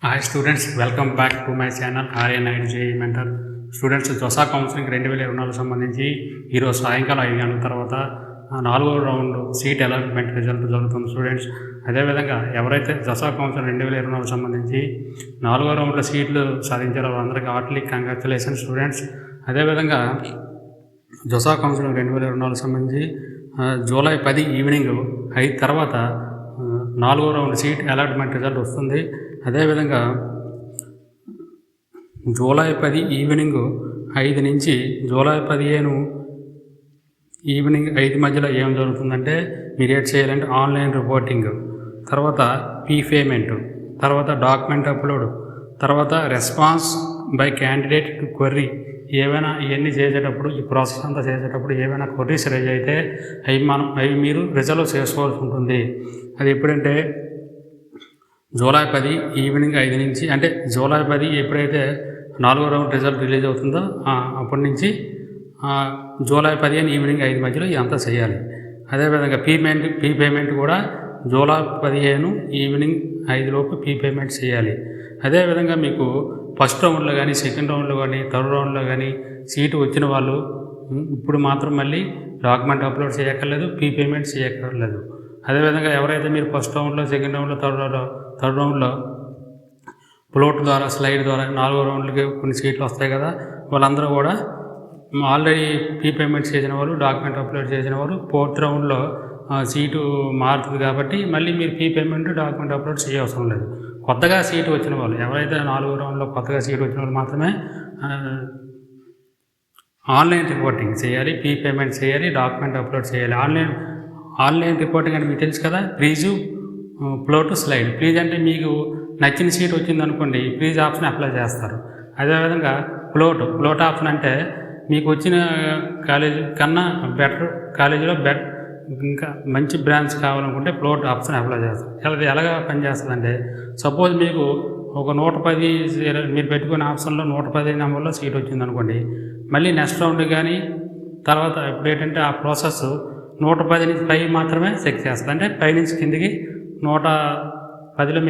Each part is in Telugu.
Hi students, welcome back to my channel RN JE Mentor. Students జొసా counselling 2024 సంబంధించి ఈరోజు సాయంకాలం 5 గంటల తర్వాత 4వ రౌండ్ సీట్ అలాట్మెంట్ రిజల్ట్ జరుగుతుంది స్టూడెంట్స్. అదేవిధంగా ఎవరైతే జొసా కౌన్సిలింగ్ 2024 సంబంధింంచి 4వ రౌండ్లో సీట్లు సాధించారో వాళ్ళందరికీ హార్ట్లీ కంగ్రాచులేషన్ స్టూడెంట్స్. అదేవిధంగా జొసా కౌన్సిలింగ్ 2024 సంబంధించి జూలై 10 ఈవినింగ్ 5 తర్వాత 4వ రౌండ్ సీట్ అలాట్మెంట్ రిజల్ట్ వస్తుంది. అదేవిధంగా జూలై 10 ఈవినింగ్ 5 నుంచి జూలై 15 ఈవినింగ్ 5 మధ్యలో ఏం జరుగుతుందంటే మీరు ఏం చేయాలంటే ఆన్లైన్ రిపోర్టింగ్, తర్వాత పేమెంట్, తర్వాత డాక్యుమెంట్ అప్లోడ్, తర్వాత response by candidate to query. ఏవైనా ఇవన్నీ చేసేటప్పుడు ఈ ప్రాసెస్ అంతా చేసేటప్పుడు ఏవైనా క్వరీస్ రైజ్ అయితే అవి మీరు రిజల్వ్ చేసుకోవాల్సి ఉంటుంది. అది ఎప్పుడంటే జూలై 10 ఈవినింగ్ 5 నుంచి, అంటే జూలై 10 ఎప్పుడైతే 4వ రౌండ్ రిజల్ట్ రిలీజ్ అవుతుందో అప్పటి నుంచి జూలై 15 ఈవినింగ్ 5 మధ్యలో ఇదంతా చేయాలి. అదేవిధంగా పేమెంట్ కూడా జూలై 15 ఈవినింగ్ 5 లోపు పేమెంట్ చేయాలి. అదేవిధంగా మీకు ఫస్ట్ రౌండ్లో కానీ, సెకండ్ రౌండ్లో కానీ, థర్డ్ రౌండ్లో కానీ సీటు వచ్చిన వాళ్ళు ఇప్పుడు మాత్రం మళ్ళీ డాక్యుమెంట్ అప్లోడ్ చేయక్కర్లేదు, పేమెంట్ చేయక్కర్లేదు. అదేవిధంగా ఎవరైతే మీరు ఫస్ట్ రౌండ్లో, సెకండ్ రౌండ్లో, థర్డ్ రౌండ్లో ఫ్లోట్ ద్వారా, స్లైడ్ ద్వారా 4వ రౌండ్లకి కొన్ని సీట్లు వస్తాయి కదా, వాళ్ళందరూ కూడా ఆల్రెడీ పేమెంట్ చేసిన వాళ్ళు, డాక్యుమెంట్ అప్లోడ్ చేసిన వాళ్ళు ఫోర్త్ రౌండ్లో సీటు మారుతుంది కాబట్టి మళ్ళీ మీరు పేమెంట్, డాక్యుమెంట్ అప్లోడ్ చేయవసరం లేదు. కొత్తగా సీటు వచ్చిన వాళ్ళు, ఎవరైతే 4వ రౌండ్లో కొత్తగా సీటు వచ్చిన వాళ్ళు మాత్రమే ఆన్లైన్ రిపోర్టింగ్ చేయాలి, పేమెంట్ చేయాలి, డాక్యుమెంట్ అప్లోడ్ చేయాలి. ఆన్లైన్ రిపోర్టింగ్ అంటే మీకు తెలుసు కదా, ప్లీజు, ఫ్లోట్, స్లైడ్. ప్లీజ్ అంటే మీకు నచ్చిన సీట్ వచ్చిందనుకోండి, ప్లీజ్ ఆప్షన్ అప్లై చేస్తారు. అదేవిధంగా ఫ్లోట్ ఆప్షన్ అంటే మీకు వచ్చిన కాలేజీ కన్నా బెటర్ కాలేజీలో ఇంకా మంచి బ్రాంచ్ కావాలనుకుంటే ఫ్లోట్ ఆప్షన్ అప్లై చేస్తారు. అది ఎలాగా పనిచేస్తుందంటే, సపోజ్ మీకు ఒక 110 మీరు పెట్టుకునే ఆప్షన్లో 110 నెంబర్లో సీట్ వచ్చిందనుకోండి, మళ్ళీ నెక్స్ట్ రౌండ్ కానీ తర్వాత ఇప్పుడు ఏంటంటే ఆ ప్రాసెస్ 110 నుంచి పై మాత్రమే చెక్ చేస్తుంది. అంటే పై నుంచి కిందికి 110లో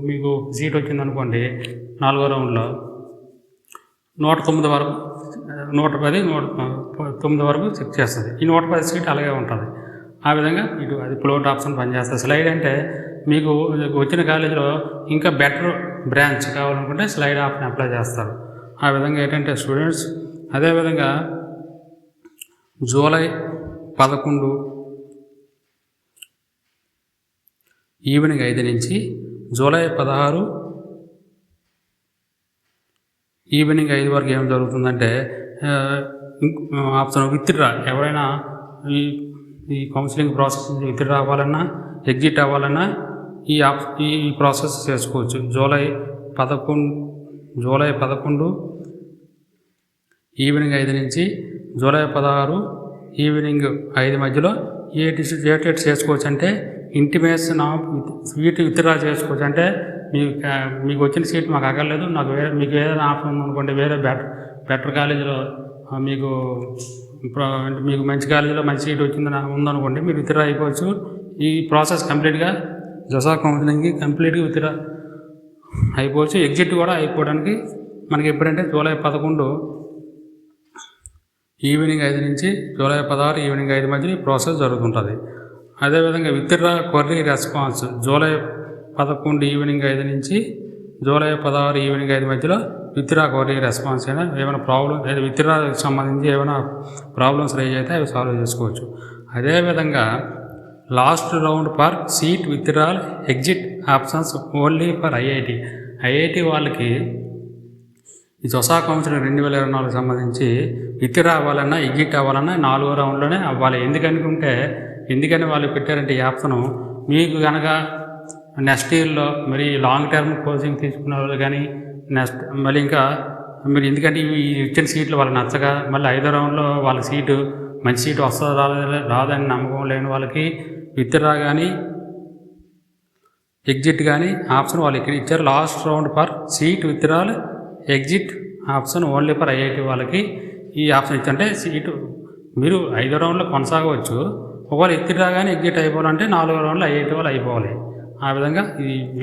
మీకు సీట్ వచ్చిందనుకోండి 4వ రౌండ్లో 109 వరకు, 110, 109 వరకు చెక్ చేస్తుంది. ఈ 110 సీట్ అలాగే ఉంటుంది. ఆ విధంగా అది ఫ్లోట్ ఆప్షన్ పనిచేస్తుంది. స్లైడ్ అంటే మీకు వచ్చిన కాలేజీలో ఇంకా బెటర్ బ్రాంచ్ కావాలనుకుంటే స్లైడ్ ఆప్షన్ అప్లై చేస్తారు. ఆ విధంగా ఏంటంటే స్టూడెంట్స్, అదేవిధంగా జూలై 11 ఈవినింగ్ 5 నుంచి జూలై 16 ఈవినింగ్ 5 వరకు ఏం జరుగుతుందంటే ఆప్షన్ విత్డ్రా. ఎవరైనా ఈ కౌన్సిలింగ్ ప్రాసెస్ నుంచి విత్డ్రా అవ్వాలన్నా, ఎగ్జిట్ అవ్వాలన్నా ఈ ప్రాసెస్ చేసుకోవచ్చు. జూలై 11 ఈవినింగ్ 5 నుంచి జూలై 16 ఈవినింగ్ 5 మధ్యలో ఏ డేట్ చేసుకోవచ్చు అంటే ఇంటిమేషన్ ఆఫ్ సీట్ విత్డ్రా చేసుకోవచ్చు. అంటే మీకు వచ్చిన సీట్ మాకు అక్కర్లేదు, మీకు ఏదైనా ఆప్షన్ ఉందనుకోండి, వేరే బెటర్ కాలేజీలో మీకు మంచి కాలేజీలో మంచి సీట్ ఉందనుకోండి, మీరు విత్డ్రా అయిపోవచ్చు. ఈ ప్రాసెస్ కంప్లీట్గా జొసా కౌన్సిలింగ్కి కంప్లీట్గా విత్డ్రా అయిపోవచ్చు. ఎగ్జిట్ కూడా అయిపోవడానికి మనకి ఎప్పుడంటే జూలై 11 ఈవినింగ్ 5 నుంచి జూలై 16 ఈవినింగ్ 5 మధ్య ఈ ప్రాసెస్ జరుగుతుంటుంది. అదేవిధంగా withdraw query response July 11 evening 5 నుంచి జూలై 16 ఈవినింగ్ 5 మధ్యలో విత్డ్రా క్వరీ రెస్పాన్స్ ఏమైనా ప్రాబ్లం, విత్డ్రాకి సంబంధించి ఏమైనా ప్రాబ్లమ్స్ రైజ్ అయితే అవి సాల్వ్ చేసుకోవచ్చు. అదేవిధంగా last round for seat withdrawal exit options only for IIT వాళ్ళకి ఈ జొసా కౌన్సిలింగ్ 2024 సంబంధించి విత్డ్రా అవ్వాలన్నా, ఎగ్జిట్ అవ్వాలన్నా 4వ రౌండ్లోనే అవ్వాలి. ఎందుకని వాళ్ళు పెట్టారంటే ఈ ఆప్షను, మీకు కనుక నెక్స్ట్ ఇయర్లో మరి లాంగ్ టర్మ్ కోచింగ్ తీసుకున్న వాళ్ళు కానీ మళ్ళీ ఇంకా మీరు ఎందుకంటే ఇవి ఇచ్చిన సీట్లు వాళ్ళకి నచ్చగా మళ్ళీ 5వ రౌండ్లో వాళ్ళ సీటు మంచి సీటు వస్తుందో రాదని నమ్మకం లేని వాళ్ళకి విత్డ్రా కానీ ఎగ్జిట్ కానీ ఆప్షన్ వాళ్ళు ఇక్కడ ఇచ్చారు. Last round for seat withdrawal exit option only for IIT వాళ్ళకి ఈ ఆప్షన్ ఇచ్చంటే సీటు మీరు 5వ రౌండ్లో కొనసాగవచ్చు. ఒకవేళ విత్డ్రా కానీ ఎగ్జిట్ అయిపోవాలంటే 4వ రౌండ్లో ఐఐటి వాళ్ళు అయిపోవాలి. ఆ విధంగా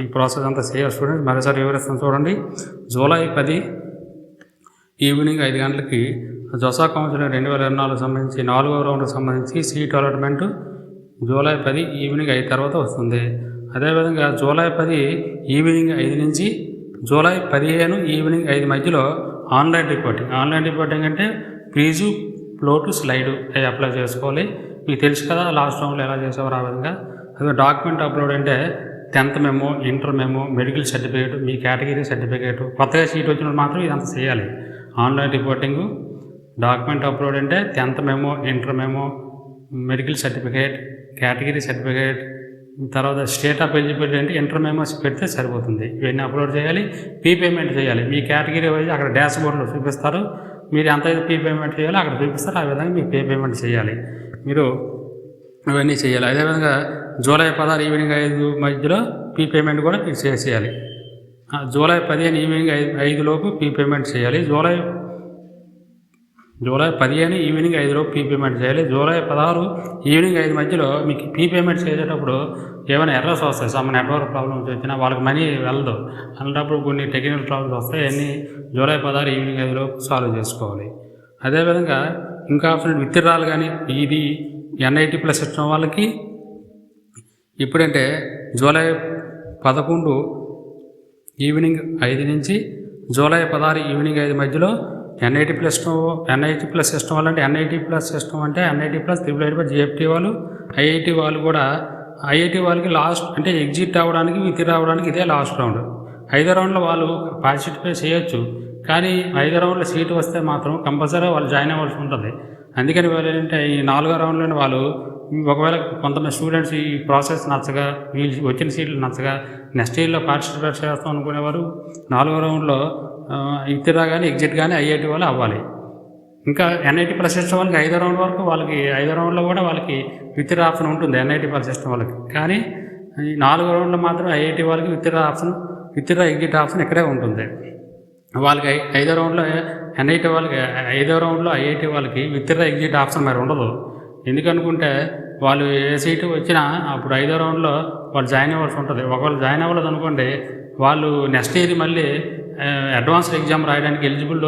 ఈ ప్రాసెస్ అంతా చేయాలి స్టూడెంట్స్. మరోసారి వివరిస్తాను చూడండి. జూలై 10 ఈవినింగ్ 5 గంటలకి జొసా కౌన్సిలింగ్ 2024 సంబంధించి 4వ రౌండ్కి సంబంధించి సీట్ అలాట్మెంట్ జూలై 10 ఈవినింగ్ 5 తర్వాత వస్తుంది. అదేవిధంగా జూలై 10 ఈవినింగ్ 5 నుంచి జూలై 15 ఈవినింగ్ 5 మధ్యలో ఆన్లైన్ రిపోర్టింగ్ అంటే క్విజు, ఫ్లోటు, స్లైడు అవి అప్లై చేసుకోవాలి. మీకు తెలుసు కదా లాస్ట్ రౌండ్లో ఎలా చేసేవారు ఆ విధంగా. అదే డాక్యుమెంట్ అప్లోడ్ అంటే 10th memo, inter memo, medical certificate, మీ కేటగిరీ సర్టిఫికేట్, కొత్తగా సీట్ వచ్చినప్పుడు మాత్రం ఇదంతా చేయాలి. ఆన్లైన్ రిపోర్టింగు, డాక్యుమెంట్ అప్లోడ్ అంటే 10th memo, inter memo, medical certificate, category certificate, తర్వాత స్టేట్ ఆఫ్ ఎలిజిబిలిటీ అంటే ఇంటర్ మెమోస్ పెడితే సరిపోతుంది. ఇవన్నీ అప్లోడ్ చేయాలి. పేమెంట్ చేయాలి. మీ కేటగిరీ వైజ్ అక్కడ డాష్ బోర్డులో చూపిస్తారు. మీరు ఎంత పేమెంట్ చేయాలో అక్కడ చూపిస్తారు. ఆ విధంగా మీకు పేమెంట్ చేయాలి. మీరు ఇవన్నీ చేయాలి. అదేవిధంగా జూలై 16 ఈవినింగ్ 5 మధ్యలో పేమెంట్ కూడా మీరు చేయాలి. జూలై 15 ఈవినింగ్ 5 లోపు పేమెంట్ చేయాలి. జూలై 15 ఈవినింగ్ 5 లోపు పేమెంట్ చేయాలి. జూలై 16 ఈవినింగ్ 5 మధ్యలో మీకు పేమెంట్ చేసేటప్పుడు ఏమైనా ఎర్రర్స్ వస్తాయి, సమ్ నెట్వర్క్ ప్రాబ్లమ్స్ వచ్చినా వాళ్ళకి మనీ వెళ్ళదు. అలాంటప్పుడు కొన్ని టెక్నికల్ ప్రాబ్లమ్స్ వస్తాయి. అన్నీ జూలై 16 ఈవినింగ్ 5 లోపు సాల్వ్ చేసుకోవాలి. అదేవిధంగా ఇంకా ఆప్షన్ విత్డ్రాల్ కానీ ఇది NIT ప్లస్ ఇచ్చిన వాళ్ళకి ఇప్పుడంటే జూలై 11 ఈవినింగ్ 5 నుంచి జూలై 16 ఈవినింగ్ 5 మధ్యలో NIT ప్లస్ సిస్టమ్ వాళ్ళు అంటే NIT ప్లస్ సిస్టమ్ అంటే NIT ప్లస్ GFT వాళ్ళు, IIT వాళ్ళు కూడా IIT వాళ్ళకి లాస్ట్ అంటే ఎగ్జిట్ అవ్వడానికి విత్డ్రా అవ్వడానికి ఇదే లాస్ట్ రౌండ్. 5వ రౌండ్లో వాళ్ళు పార్టిసిపేట్ చేయొచ్చు. కానీ 5వ రౌండ్లో సీటు వస్తే మాత్రం కంపల్సరీ వాళ్ళు జాయిన్ అవ్వాల్సి ఉంటుంది. అందుకని వాళ్ళు ఏంటంటే ఈ 4వ రౌండ్లోనే వాళ్ళు ఒకవేళ కొంతమంది స్టూడెంట్స్ ఈ ప్రాసెస్ నచ్చగా, వీళ్ళు వచ్చిన సీట్లు నచ్చగా నెక్స్ట్ ఇయర్లో పార్టిసిపేట్ చేస్తాం అనుకునేవారు 4వ రౌండ్లో విత్డ్రా కానీ ఎగ్జిట్ కానీ IIT వాళ్ళు అవ్వాలి. ఇంకా NIT ప్లస్ సిస్టమ్ వాళ్ళకి 5వ రౌండ్ వరకు వాళ్ళకి 5వ రౌండ్లో కూడా వాళ్ళకి విత్డ్రా ఆప్షన్ ఉంటుంది NIT ప్లస్ సిస్టమ్ వాళ్ళకి. కానీ ఈ 4వ రౌండ్లో మాత్రం IIT వాళ్ళకి విత్డ్రా ఎగ్జిట్ ఆప్షన్ ఇక్కడే ఉంటుంది. వాళ్ళకి 5వ రౌండ్లో NIT వాళ్ళకి 5వ రౌండ్లో IIT వాళ్ళకి విత్డ్రా ఎగ్జిట్ ఆప్షన్ మరి ఉండదు. ఎందుకనుకుంటే వాళ్ళు ఏ సీటు వచ్చినా అప్పుడు 5వ రౌండ్లో వాళ్ళు జాయిన్ అవ్వాల్సి ఉంటుంది. ఒకవేళ జాయిన్ అవ్వలేదు అనుకోండి వాళ్ళు నెక్స్ట్ ఇయర్ మళ్ళీ అడ్వాన్స్డ్ ఎగ్జామ్ రాయడానికి ఎలిజిబుల్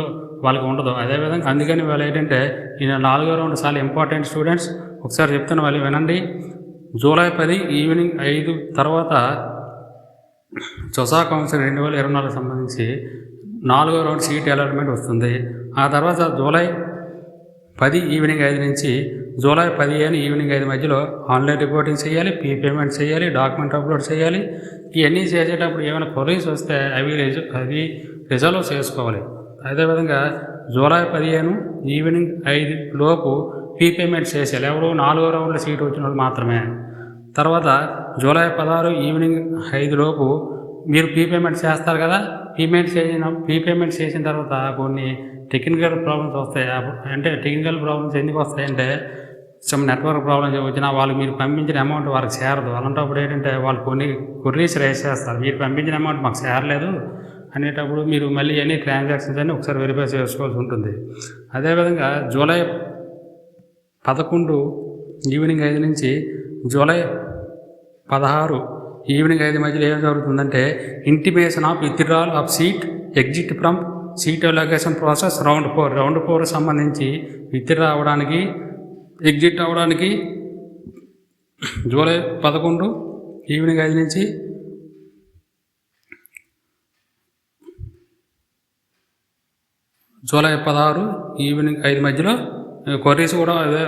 వాళ్ళకి ఉండదు. అదేవిధంగా అందుకని వాళ్ళు ఏంటంటే ఈ 4వ రౌండ్ చాలా ఇంపార్టెంట్ స్టూడెంట్స్. ఒకసారి చెప్తున్న వాళ్ళు వినండి. జూలై 10 ఈవినింగ్ 5 తర్వాత జొసా కౌన్సిలింగ్ 2024 సంబంధించి 4వ రౌండ్ సీట్ అలాట్మెంట్ వస్తుంది. ఆ తర్వాత జూలై 10 ఈవినింగ్ 5 నుంచి జూలై 15 ఈవినింగ్ 5 మధ్యలో ఆన్లైన్ రిపోర్టింగ్ చేయాలి, పేమెంట్ చేయాలి, డాక్యుమెంట్ అప్లోడ్ చేయాలి. ఇవన్నీ చేసేటప్పుడు ఏమైనా క్వరీస్ వస్తే అవి రిజల్వ్ చేసుకోవాలి. అదేవిధంగా జూలై 15 ఈవినింగ్ 5 లోపు పేమెంట్ చేసేయాలి. ఎవరు 4వ రౌండ్లో సీట్ వచ్చిన వాళ్ళు మాత్రమే. తర్వాత జూలై 16 ఈవినింగ్ 5 లోపు మీరు పేమెంట్ చేస్తారు కదా. పేమెంట్ చేసిన తర్వాత కొన్ని టెక్నికల్ ప్రాబ్లమ్స్ వస్తాయి. అంటే టెక్నికల్ ప్రాబ్లమ్స్ ఎందుకు వస్తాయంటే సమ్ నెట్వర్క్ ప్రాబ్లమ్స్ వచ్చినా వాళ్ళు మీరు పంపించిన అమౌంట్ వాళ్ళకి చేరదు. అలాంటప్పుడు ఏంటంటే వాళ్ళు కొన్ని క్వరీస్ రైజ్ చేస్తారు. మీరు పంపించిన అమౌంట్ మాకు చేరలేదు అనేటప్పుడు మీరు మళ్ళీ అన్ని ట్రాన్సాక్షన్స్ అన్నీ ఒకసారి వెరిఫై చేసుకోవాల్సి ఉంటుంది. అదేవిధంగా జూలై 11 ఈవినింగ్ 5 నుంచి జూలై 16 ఈవినింగ్ 5 మధ్యలో ఏం జరుగుతుందంటే intimation of withdrawal of seat exit from seat allocation process round 4 సంబంధించి విత్డ్రా అవ్వడానికి ఎగ్జిట్ అవ్వడానికి జూలై 11 ఈవినింగ్ 5 నుంచి జూలై 16 ఈవినింగ్ 5 మధ్యలో క్వరీస్ కూడా అదే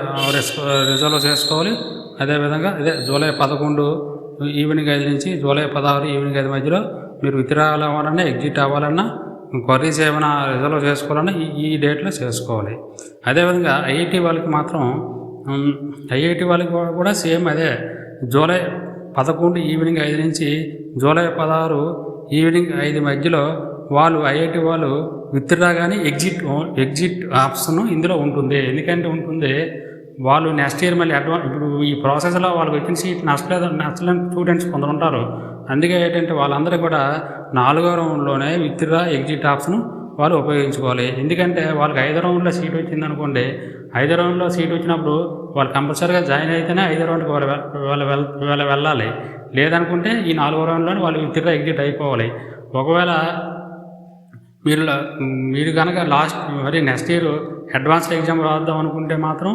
రిజల్వ్ చేసుకోవాలి. అదేవిధంగా జూలై 11 ఈవినింగ్ 5 నుంచి జూలై 16 ఈవినింగ్ 5 మధ్యలో మీరు విత్డ్రా అవ్వాలన్నా ఎగ్జిట్ అవ్వాలన్నా క్వరీస్ ఏమైనా రిజల్వ్ చేసుకోవాలన్నా ఈ డేట్లో చేసుకోవాలి. అదేవిధంగా IIT వాళ్ళకి మాత్రం IIT వాళ్ళకి కూడా సేమ్ అదే జూలై 11 ఈవినింగ్ 5 నుంచి జూలై 16 ఈవినింగ్ 5 మధ్యలో వాళ్ళు IIT వాళ్ళు విత్డ్రా కానీ ఎగ్జిట్ ఆప్షన్ ఇందులో ఉంటుంది. ఎందుకంటే ఉంటుంది వాళ్ళు నెక్స్ట్ ఇయర్ మళ్ళీ ఇప్పుడు ఈ ప్రాసెస్లో వాళ్ళకి వచ్చిన సీట్ నచ్చలేని స్టూడెంట్స్ కొందరు ఉంటారు. అందుకే ఏంటంటే వాళ్ళందరూ కూడా 4వ రౌండ్లోనే విత్డ్రా ఎగ్జిట్ ఆప్షన్ వాళ్ళు ఉపయోగించుకోవాలి. ఎందుకంటే వాళ్ళకి 5వ రౌండ్లో సీట్ వచ్చిందనుకోండి, 5వ రౌండ్లో సీట్ వచ్చినప్పుడు వాళ్ళు కంపల్సరీగా జాయిన్ అయితేనే 5వ రౌండ్కి వాళ్ళు వెళ్ళాలి. లేదనుకుంటే ఈ 4వ రౌండ్లోనే వాళ్ళు ఎగ్జిట్ అయిపోవాలి. ఒకవేళ మీరు కనుక నెక్స్ట్ ఇయర్ అడ్వాన్స్డ్ ఎగ్జామ్ రాద్దాం అనుకుంటే మాత్రం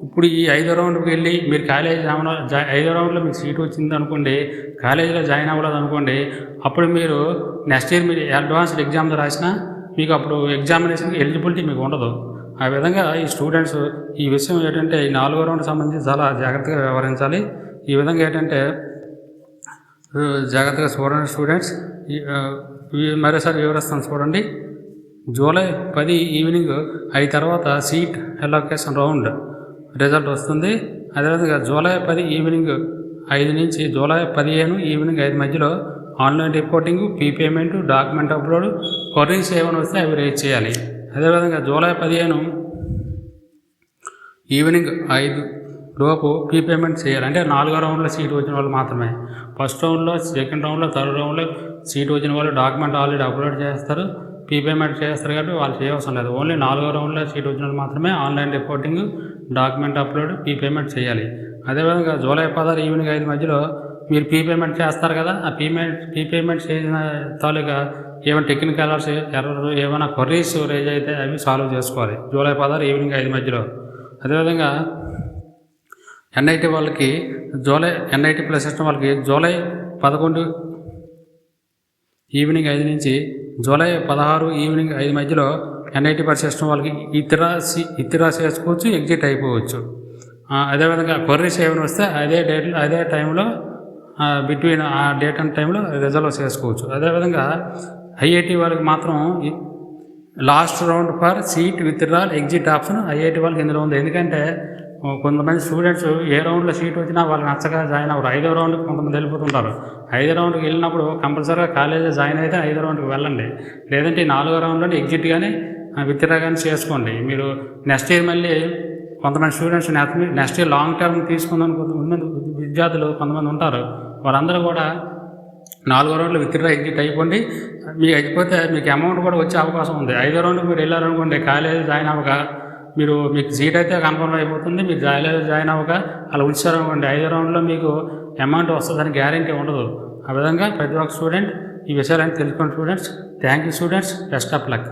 ఇప్పుడు ఈ 5వ రౌండ్కి వెళ్ళి మీరు కాలేజ్ 5వ రౌండ్లో మీకు సీట్ వచ్చింది అనుకోండి, కాలేజీలో జాయిన్ అవ్వలేదు అనుకోండి, అప్పుడు మీరు నెక్స్ట్ ఇయర్ మీరు అడ్వాన్స్డ్ ఎగ్జామ్స్ రాసినా మీకు అప్పుడు ఎగ్జామినేషన్కి ఎలిజిబిలిటీ మీకు ఉండదు. ఆ విధంగా ఈ స్టూడెంట్స్ ఈ విషయం ఏంటంటే ఈ 4వ రౌండ్ సంబంధించి చాలా జాగ్రత్తగా వ్యవహరించాలి. ఈ విధంగా ఏంటంటే జాగ్రత్తగా చూడండి స్టూడెంట్స్. మరోసారి వివరిస్తాను చూడండి. జూలై 10 ఈవినింగ్ 5 తర్వాత సీట్ అలొకేషన్ రౌండ్ రిజల్ట్ వస్తుంది. అదేవిధంగా జూలై 10 ఈవినింగ్ 5 నుంచి జూలై 15 ఈవినింగ్ 5 మధ్యలో online reporting, payment, document upload, queries ఏమైనా వస్తే అవి రేజ్ చేయాలి. అదేవిధంగా జూలై 15 ఈవినింగ్ 5 లోపు పేమెంట్ చేయాలి. అంటే 4వ రౌండ్లో సీట్ వచ్చిన వాళ్ళు మాత్రమే. ఫస్ట్ రౌండ్లో, సెకండ్ రౌండ్లో, థర్డ్ రౌండ్లో సీట్ వచ్చిన వాళ్ళు డాక్యుమెంట్ ఆల్రెడీ అప్లోడ్ చేస్తారు, పేమెంట్ చేస్తారు కాబట్టి వాళ్ళు చేయవసరం లేదు. ఓన్లీ 4వ రౌండ్లో సీట్ వచ్చిన వాళ్ళు మాత్రమే online reporting, document upload, payment చేయాలి. అదేవిధంగా జూలై 16 ఈవినింగ్ 5 మధ్యలో మీరు పేమెంట్ చేస్తారు కదా, ఆ పేమెంట్ చేసిన తాలూకా ఏమైనా టెక్నికల్ ఎర్రర్ ఏమైనా క్వరీస్ రేజ్ అయితే అవి సాల్వ్ చేసుకోవాలి జూలై 16 ఈవినింగ్ 5 మధ్యలో. అదేవిధంగా ఎన్ఐటి వాళ్ళకి ఎన్ఐటి ప్లస్ సిస్టమ్ వాళ్ళకి జూలై 11 ఈవినింగ్ 5 నుంచి జూలై 16 ఈవినింగ్ 5 మధ్యలో ఎన్ఐటి ప్లస్ సిస్టమ్ వాళ్ళకి ఇతిరా చేసుకోవచ్చు, ఎగ్జిట్ అయిపోవచ్చు. అదేవిధంగా క్వరీస్ ఏమైనా వస్తే అదే టైంలో బిట్వీన్ ఆ డేట్ అండ్ టైంలో రిజల్వ్ చేసుకోవచ్చు. అదేవిధంగా ఐఐటి వాళ్ళకి మాత్రం last round for seat withdrawal exit option IIT వాళ్ళకి ఇందులో ఉంది. ఎందుకంటే కొంతమంది స్టూడెంట్స్ ఏ రౌండ్లో సీట్ వచ్చినా వాళ్ళకి నచ్చగా జాయిన్ అవ్వరు. 5వ రౌండ్కి కొంతమంది వెళ్ళిపోతుంటారు. 5వ రౌండ్కి వెళ్ళినప్పుడు కంపల్సరీగా కాలేజీలో జాయిన్ అయితే 5వ రౌండ్కి వెళ్ళండి. లేదంటే 4వ రౌండ్లోనే ఎగ్జిట్ కానీ విత్డ్రా కానీ చేసుకోండి. మీరు నెక్స్ట్ ఇయర్ మళ్ళీ కొంతమంది students next year long term తీసుకుందని కొంతమంది విద్యార్థులు కొంతమంది ఉంటారు. వారందరూ కూడా 4వ రౌండ్లో విత్డ్రా ఎగ్జిట్ అయిపోండి. మీకు అయిపోతే మీకు అమౌంట్ కూడా వచ్చే అవకాశం ఉంది. 5వ రౌండ్కి మీరు వెళ్ళారనుకోండి, కాలేజీ జాయిన్ అవ్వక మీకు సీట్ అయితే కన్ఫర్మ్ అయిపోతుంది. మీరు జాయిన్ అవ్వక అలా ఉంచారనుకోండి, 5వ రౌండ్లో మీకు అమౌంట్ వస్తుందని గ్యారంటీ ఉండదు. ఆ విధంగా ప్రతి ఒక్క స్టూడెంట్ ఈ విషయాలన్నీ తెలుసుకోండి students. Thank you students. Best of luck.